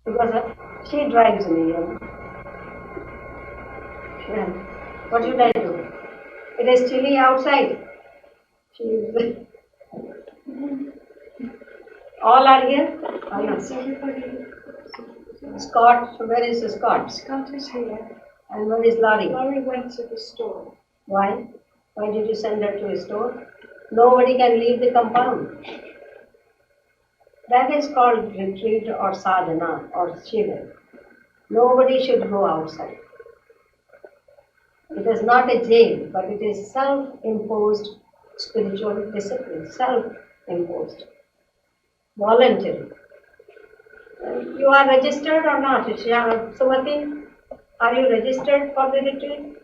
because she drives me. Yeah. What should I do? It is chilly outside. She is. All are here? Or not? Yes, everybody. Scott, so where is Scott? Scott is here. And where is Laurie? Laurie went to the store. Why? Why did you send her to a store? Nobody can leave the compound. That is called retreat or sadhana or shiva. Nobody should go outside. It is not a jail, but it is self-imposed spiritual discipline, self-imposed, voluntary. You are registered or not? Sumati, are you registered for the retreat?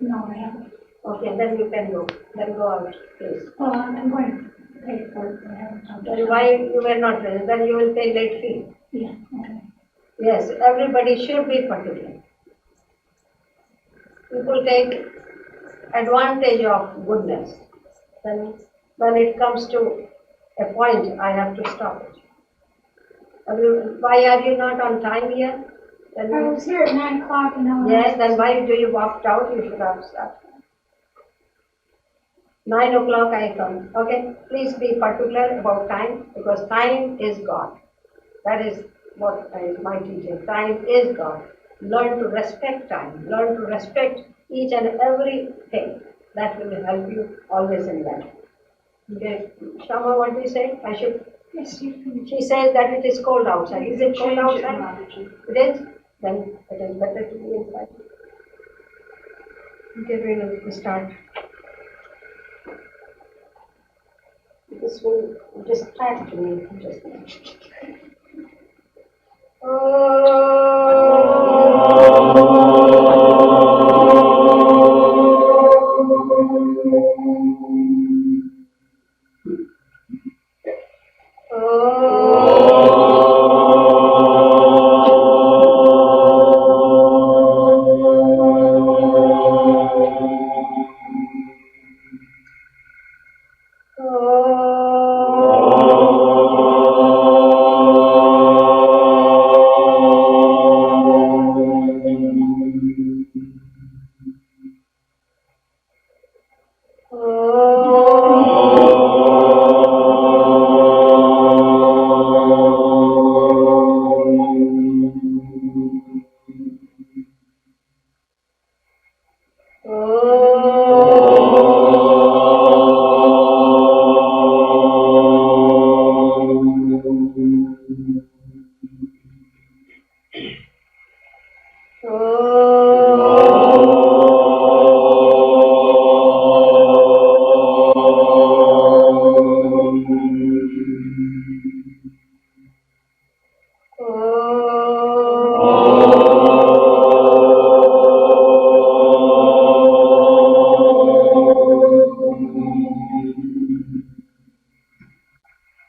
No, I haven't. Okay, then you can go. Then go out, please. Well, I'm going to pay for it, but I haven't talked to Then why you were not registered? Then you will pay late fee. Yeah, okay. Yes, everybody should be particular. People take advantage of goodness. Then when it comes to a point, I have to stop it. Why are you not on time here? Then I was here at 9 o'clock and now. yes, then why do you walk out? You should have stopped. 9 o'clock I come. Okay, please be particular about time because time is God. That is what is my teaching. Time is God. Learn to respect time. Learn to respect each and everything. That will help you always in life. Okay, Shama, what do you say? I should. Yes, you can. She says that it is cold outside. Is it cold Change it, outside? Mamaji. It is? Then it is better to be inside. Okay, we will start. This will distract me just now.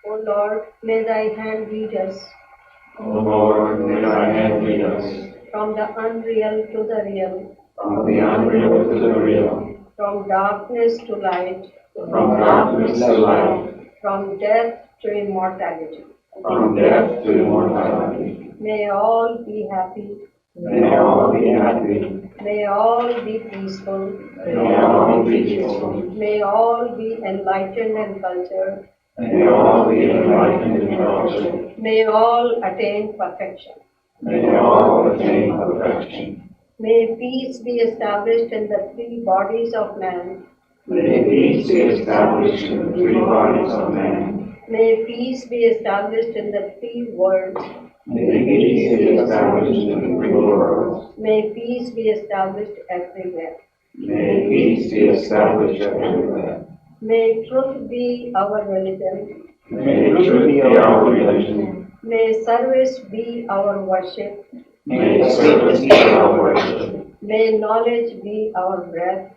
O Lord, may thy hand lead us. O Lord, may thy hand lead us From the unreal to the real. from the unreal to the real, From darkness to light. from darkness to light, From death to immortality. from death to immortality. May all be happy. May all be happy. May all be peaceful. May all be peaceful. May all be enlightened and cultured. May all be enlightened and cultured. May all attain perfection. May all attain perfection. May peace be established in the three bodies of man. May peace be established in the three bodies of man. May peace be established in the three worlds. May peace be established in the three worlds. May peace be established everywhere. May peace be established everywhere. May truth be our religion. May truth be our religion. May service be our worship. May service be our worship. May knowledge be our breath.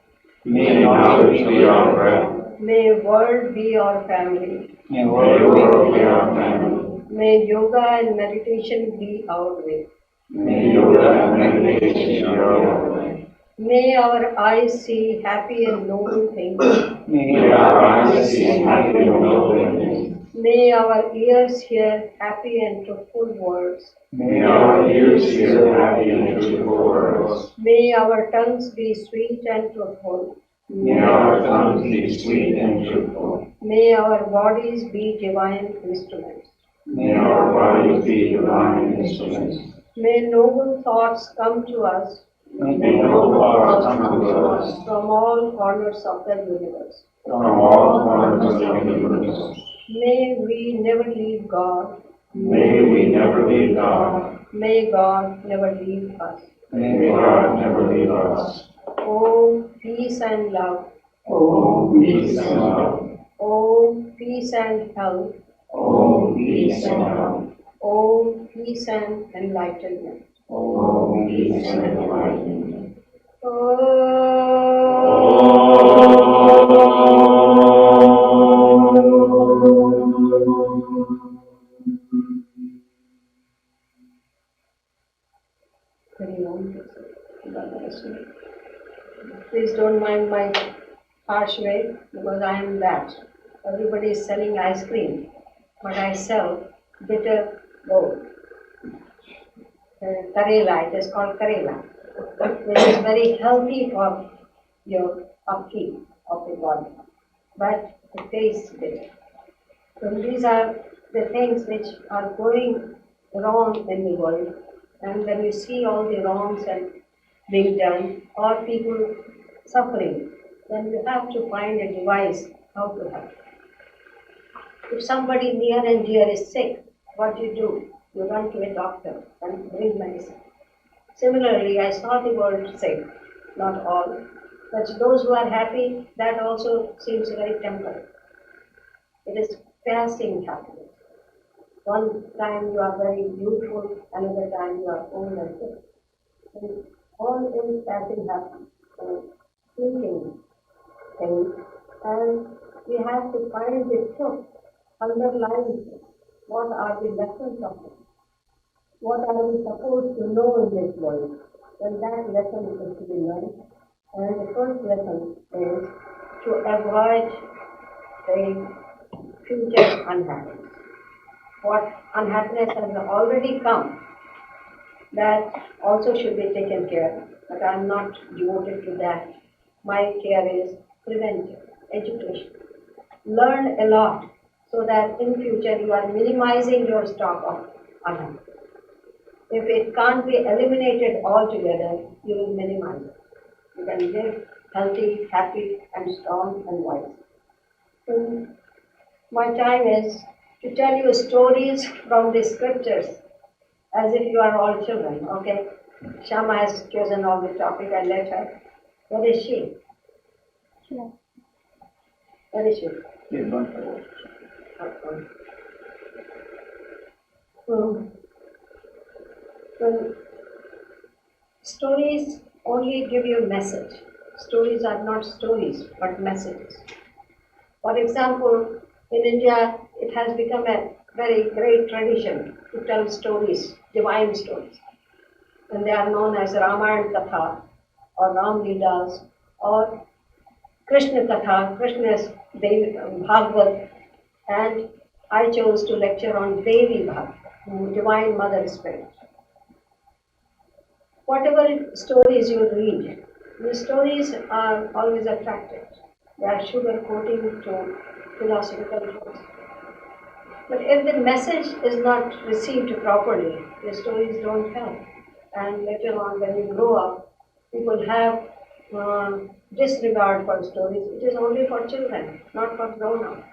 May knowledge be our breath. May word be our family. May world be our family. May yoga and meditation be our way. May yoga and meditation be our way. May our eyes see happy and noble things. May our eyes see happy and noble things. May our ears hear happy and truthful words. May our ears hear happy and truthful words. May our tongues be sweet and truthful. May our tongues be sweet and truthful. May our bodies be divine instruments. May our bodies be divine instruments. May noble thoughts come to us May noble thoughts come to us from all corners of the universe. from all corners of the universe. May we never leave God. May we never leave God. May God never leave us. May God never leave us. Oh, peace and love. Oh, peace and love. Oh, peace and health. Oh, peace and health. Oh, peace and enlightenment. Oh, peace and enlightenment. Very long. Please don't mind my harsh way because I am that. Everybody is selling ice cream, but I sell bitter gourd. Karela, it is called Karela, which is very healthy for your upkeep of the body, but it tastes bitter. So these are the things which are going wrong in the world, and when you see all the wrongs and being done, or people suffering, then you have to find a device how to help. If somebody near and dear is sick, what do? You run to a doctor and bring medicine. Similarly, I saw the world sick, not all, but those who are happy, that also seems very temporary. It is passing happiness. One time you are very beautiful, another time you are old and sick. And all is passing happiness, thinking things, and we have to find the truth underlying it. What are the lessons of it? What are we supposed to know in this world? Then that lesson is to be learned. And the first lesson is to avoid the future unhappiness. What unhappiness has already come, that also should be taken care of. But I am not devoted to that. My care is preventive, education. Learn a lot so that in future you are minimizing your stock of unhappiness. If it can't be eliminated altogether, you will minimize it. You can live healthy, happy, and strong and wise. So my time is to tell you stories from the scriptures as if you are all children, okay? Shama has chosen all the topic, I let her. Where is she? Sure. Where is she? Well, stories only give you a message. Stories are not stories, but messages. For example, in India, it has become a very great tradition to tell stories, divine stories. And they are known as Ramayana Katha, or Ram Leelas, or Krishna Katha, Krishna's Bhagavad, and I chose to lecture on Devi Bhagavad, Divine Mother Spirit. Whatever stories you read, the stories are always attractive. They are sugar coating to philosophical truths. But if the message is not received properly, the stories don't help. And later on, when you grow up, people have disregard for stories. It is only for children, not for grown-ups.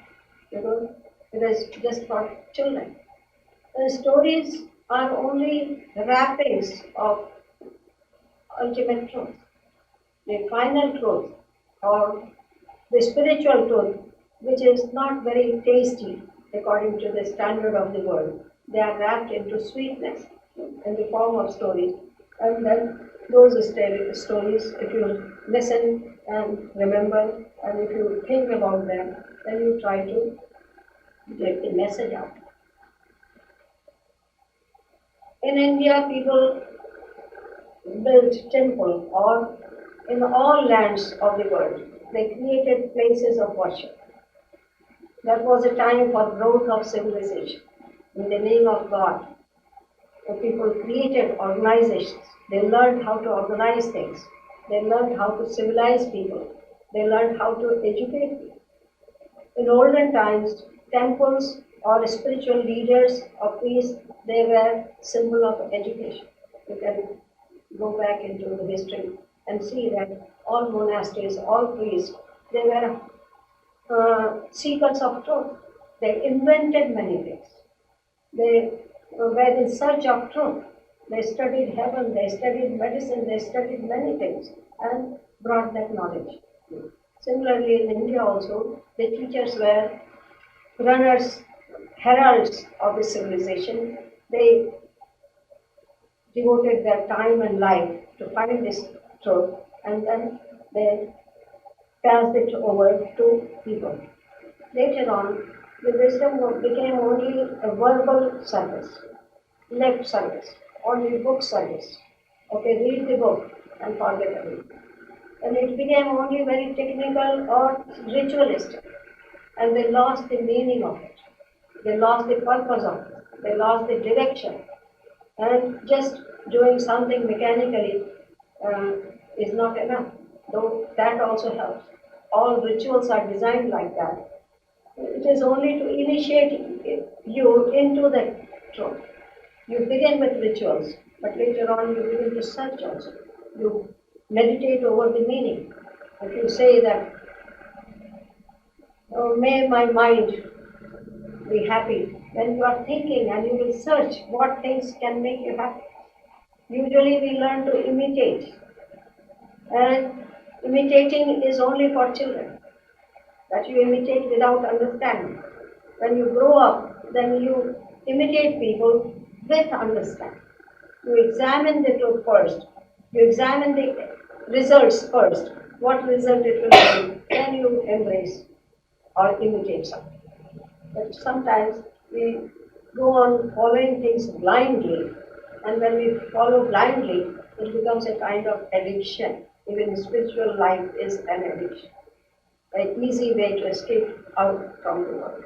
It is just for children. The stories are only wrappings of ultimate truth. The final truth, or the spiritual truth, which is not very tasty according to the standard of the world. They are wrapped into sweetness in the form of stories. And then those stories, if you listen and remember, and if you think about them, then you try to get the message out. In India, people built temple, or in all lands of the world, they created places of worship. That was a time for growth of civilization. In the name of God, the people created organizations. They learned how to organize things. They learned how to civilize people. They learned how to educate people. In olden times, temples or spiritual leaders or priests, they were symbol of education. You can go back into the history and see that all monasteries, all priests, they were seekers of truth. They invented many things. They were in search of truth. They studied heaven, they studied medicine, they studied many things and brought that knowledge. Similarly, in India also, the teachers were runners, heralds of the civilization. They devoted their time and life to find this truth and then they passed it over to people. Later on, the wisdom became only a verbal service, lip service, only book service. Okay, read the book and forget everything. And it became only very technical or ritualistic. And they lost the meaning of it. They lost the purpose of it. They lost the direction. And just doing something mechanically is not enough, though that also helps. All rituals are designed like that. It is only to initiate you into the truth. You begin with rituals, but later on you begin to search also. You meditate over the meaning. If you say that, oh, may my mind be happy, then you are thinking and you will search what things can make you happy. Usually we learn to imitate, and imitating is only for children, that you imitate without understanding. When you grow up, then you imitate people with understanding. You examine the truth first, you examine the results first, what result it will bring, then you embrace or imitate something. But sometimes we go on following things blindly, and when we follow blindly, it becomes a kind of addiction. Even spiritual life is an addiction, an easy way to escape out from the world.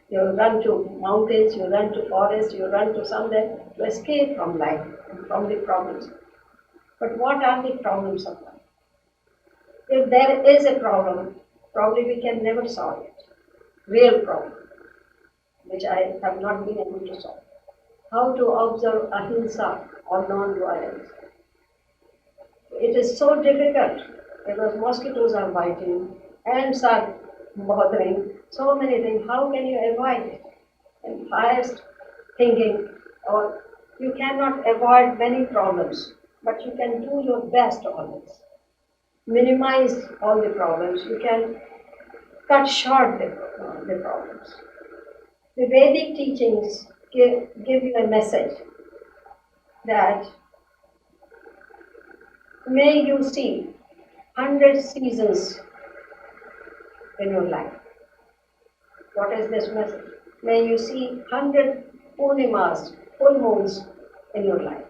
You run to mountains, you run to forests, you run to somewhere to escape from life, from the problems. But what are the problems of life? If there is a problem, probably we can never solve it. Real problem, which I have not been able to solve. How to observe ahimsa or non-violence. It is so difficult because mosquitoes are biting, ants are bothering, so many things. How can you avoid it? And highest thinking, or you cannot avoid many problems, but you can do your best always. Minimize all the problems. You can cut short the problems. The Vedic teachings give you a message that may you see 100 seasons in your life. What is this message? May you see 100 Purnimas, full moons in your life.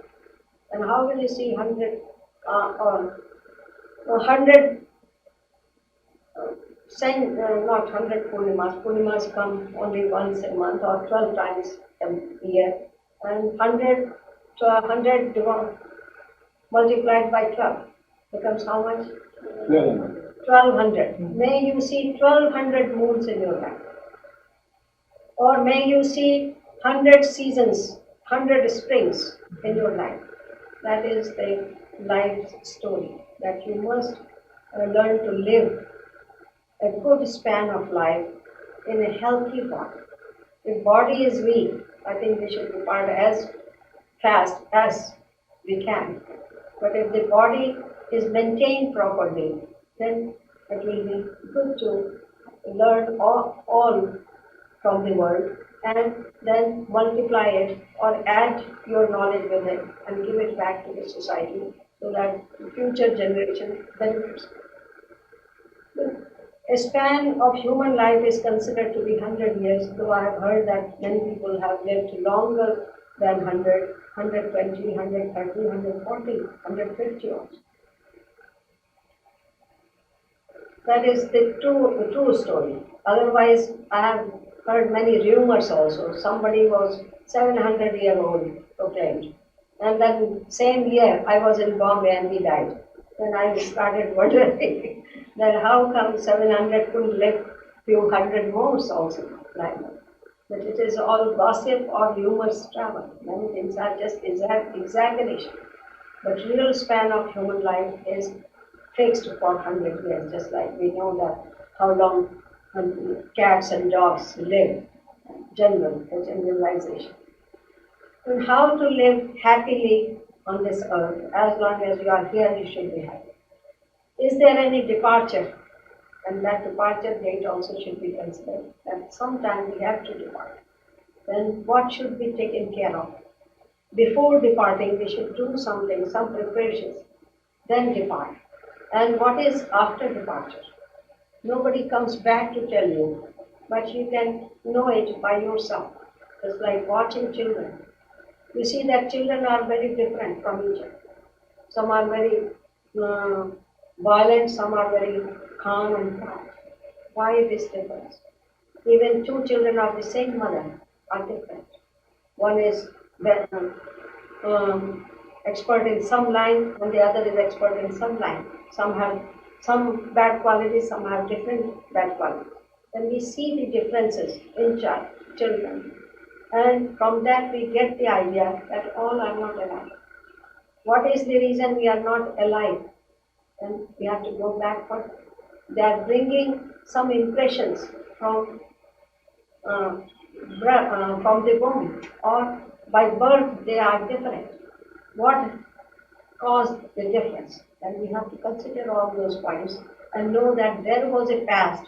And how will you see 100 or 100 not 100 Purnimas. Purnimas come only once a month or 12 times a year. And 100 multiplied by 12 becomes how much? 1200. May you see 1200 moons in your life. Or may you see 100 seasons, 100 springs in your life. That is the life story that you must learn to live a good span of life in a healthy body. If body is weak, I think we should depart as fast as we can. But if the body is maintained properly, then it will be good to learn all from the world and then multiply it or add your knowledge with it and give it back to the society so that future generation benefits. A span of human life is considered to be 100 years, though I have heard that many people have lived longer than 100, 120, 130, 140, 150 also. That is the true story. Otherwise, I have heard many rumors also. Somebody was 700-year-old proclaimed. And then same year, I was in Bombay and he died. Then I started wondering that how come 700 couldn't live few hundred more also like that. But it is all gossip or rumors travel. Many things are just exaggeration. But real span of human life is fixed for 100 years, just like we know that how long cats and dogs live, generalization. And how to live happily on this earth, as long as you are here, you should be happy. Is there any departure? And that departure date also should be considered. That sometime we have to depart. Then what should be taken care of? Before departing, we should do something, some preparations, then depart. And what is after departure? Nobody comes back to tell you, but you can know it by yourself. It's like watching children. You see that children are very different from each other. Some are very violent, some are very calm and quiet. Why this difference? Even two children of the same mother are different. One is expert in some line and the other is expert in some line. Some have some bad qualities, some have different bad qualities. Then we see the differences in children. And from that we get the idea that all are not alike. What is the reason we are not alike? And we have to go back for they are bringing some impressions from the womb or by birth they are different. What caused the difference? And we have to consider all those points and know that there was a past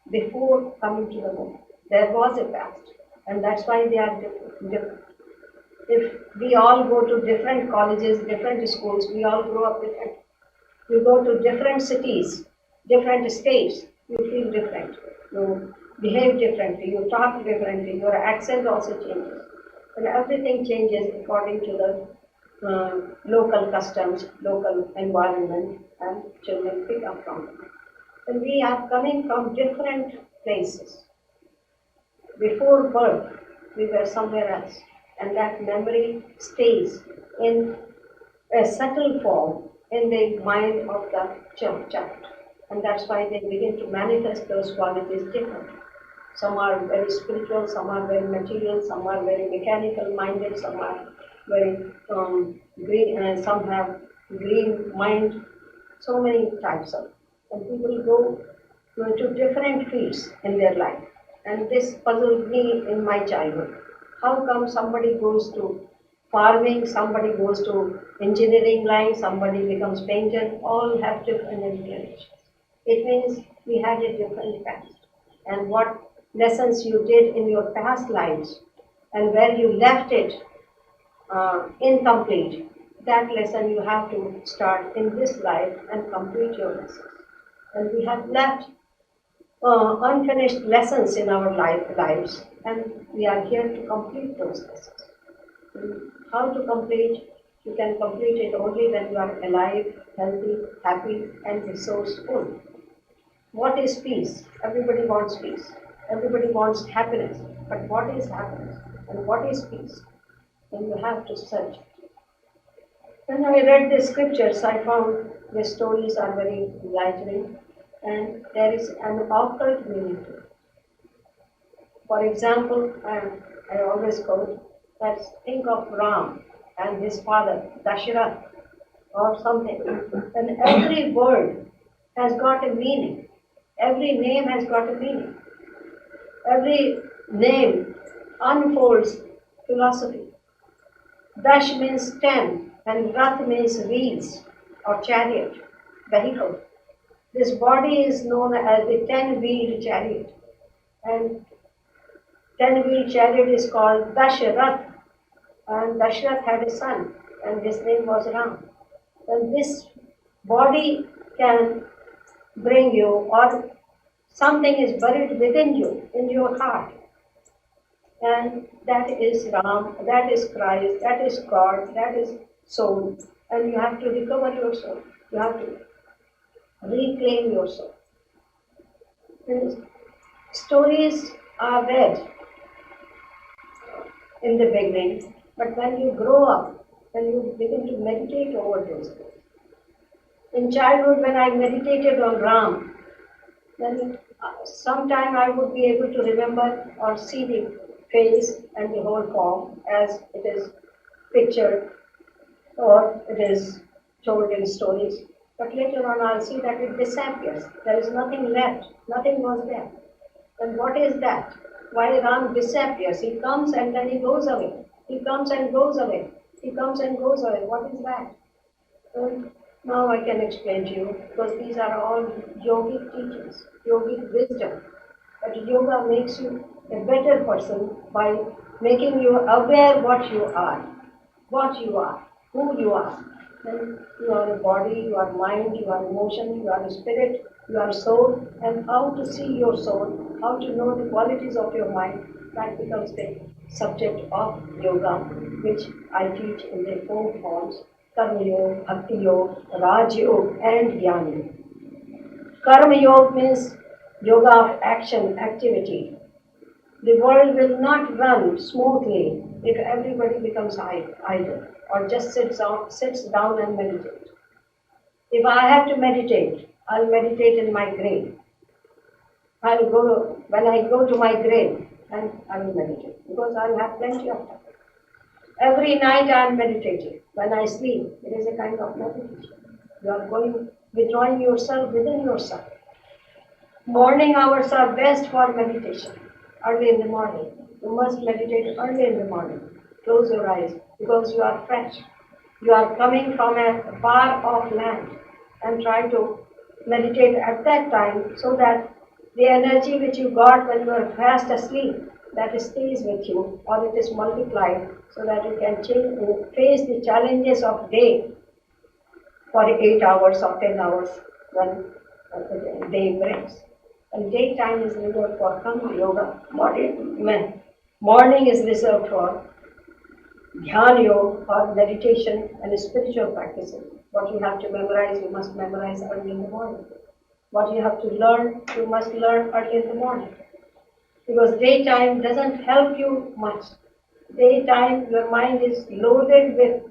before coming to the womb. There was a past, and that's why they are different. If we all go to different colleges, different schools, we all grow up different. You go to different cities, different states, you feel different. You behave differently, you talk differently, your accent also changes. And everything changes according to the local customs, local environment, and children pick up from them. And we are coming from different places. Before birth, we were somewhere else, and that memory stays in a subtle form in the mind of the child. And that's why they begin to manifest those qualities differently. Some are very spiritual, some are very material, some are very mechanical minded, some are very green, some have green mind, so many types of. And people go to different fields in their life. And this puzzled me in my childhood. How come somebody goes to farming, somebody goes to engineering line, somebody becomes painter, all have different inclinations. It means we had a different past. And what lessons you did in your past lives and where you left it incomplete, that lesson you have to start in this life and complete your lessons. And we have left unfinished lessons in our lives, and we are here to complete those lessons. And how to complete? You can complete it only when you are alive, healthy, happy, and resourceful. What is peace? Everybody wants peace. Everybody wants happiness. But what is happiness? And what is peace? And you have to search. When I read the scriptures, I found the stories are very enlightening and there is an occult meaning to it. For example, I always quote that think of Ram and his father, Dasharath, or something. And every word has got a meaning. Every name has got a meaning. Every name unfolds philosophy. Dash means 10 and Rath means wheels or chariot, vehicle. This body is known as the 10-wheeled chariot. And 10-wheeled chariot is called Dasharath. And Dasharath had a son and his name was Ram. And this body can bring you, or something is buried within you, in your heart. And that is Ram, that is Christ, that is God, that is soul. And you have to recover your soul. You have to reclaim your soul. And stories are read in the beginning, but when you grow up, when you begin to meditate over those things. In childhood, when I meditated on Ram, then sometime I would be able to remember or see the face and the whole form as it is pictured or it is told in stories. But later on I'll see that it disappears. There is nothing left. Nothing was there. Then what is that? Why Ram disappears? He comes and then he goes away. He comes and goes away. He comes and goes away. What is that? Well, now I can explain to you because these are all yogic teachings, yogic wisdom. But yoga makes you a better person by making you aware what you are, who you are. Then you are a body, you are mind, you are emotion, you are a spirit, you are soul, and how to see your soul, how to know the qualities of your mind, that becomes the subject of yoga, which I teach in the 4 forms: Karma Yoga, Bhakti Yoga, Raj Yoga, and Jnana. Karma Yoga means yoga of action, activity. The world will not run smoothly if everybody becomes idle or just sits down and meditates. If I have to meditate, I'll meditate in my grave. When I go to my grave, and I will meditate because I'll have plenty of time. Every night I am meditating. When I sleep, it is a kind of meditation. You are withdrawing yourself within yourself. Morning hours are best for meditation. Early in the morning. You must meditate early in the morning. Close your eyes because you are fresh. You are coming from a far off land and try to meditate at that time so that the energy which you got when you were fast asleep, that stays with you or it is multiplied so that you can face the challenges of day for 8 hours or 10 hours when the day brings. And daytime is reserved for Karma Yoga, morning is reserved for Dhyana Yoga or meditation and spiritual practices. What you have to memorize, you must memorize early in the morning. What you have to learn, you must learn early in the morning. Because daytime doesn't help you much. Daytime, your mind is loaded with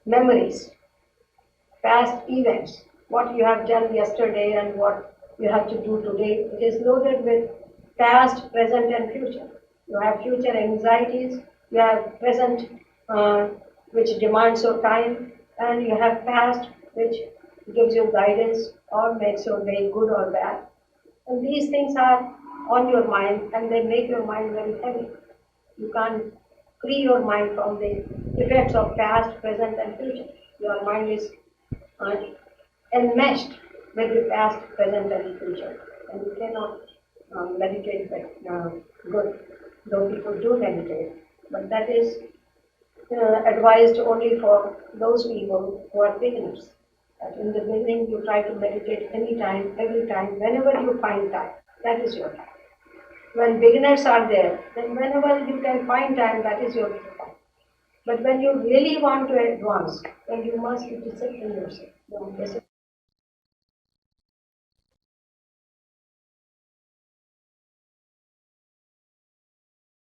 memories, past events, what you have done yesterday and what you have to do today. It is loaded with past, present, and future. You have future anxieties, you have present, which demands your time, and you have past, which gives you guidance or makes your day good or bad. And these things are on your mind and they make your mind very heavy. You can't free your mind from the effects of past, present, and future. Your mind is enmeshed with the past, present, and future. And you cannot meditate good, though people do meditate. But that is advised only for those people who are beginners. That in the beginning you try to meditate anytime, every time, whenever you find time. That is your time. When beginners are there, then whenever you can find time, that is your time. But when you really want to advance, then you must discipline yourself.